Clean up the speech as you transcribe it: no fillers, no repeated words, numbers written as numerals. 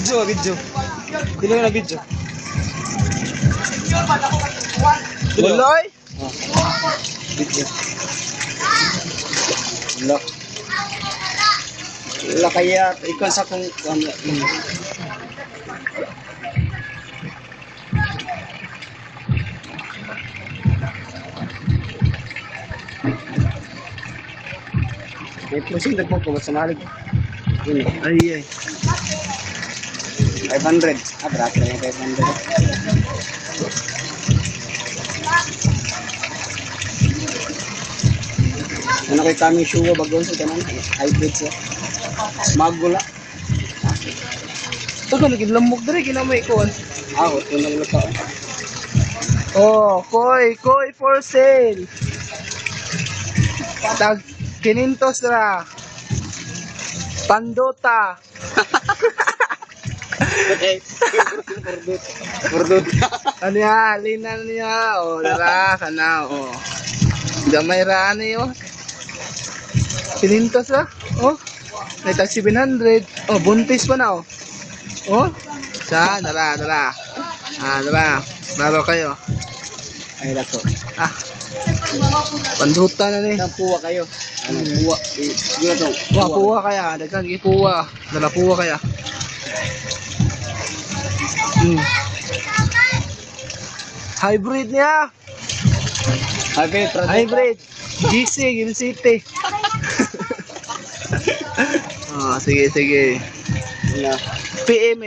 Video, video. Pili na video. Buloy? Video. Wala. Wala kaya ikaw sa kung ano. May pusing nagpupunod sa malig. Ini. Ay, ay. 500. Brat na yung 500. Ano kay kami sugar bagon sa kanan? Hybrid siya. Magula. Ito ka, naging dari, kinamay ko. Ako, ito nang lupa. Oh, koi for sale. Tag 500 ra. Pandota. Okay. Purdut. Ano ya, linan niya. Oh, dara kana oh. Gamay ra ani oh. 500 ra. Oh. May tag 700. Oh, buntis pa na oh. Oh. Dara. Dara. Laro kayo. Ay lako. Ah. Panduta na ni. Ang puwa kayo. Ano puwa? Gila to. Puwa kaya, dagang ipuwa. Dala puwa kaya. Hybrid niya. Hybrid. GC, Game City. Ah, sige. Na. PM.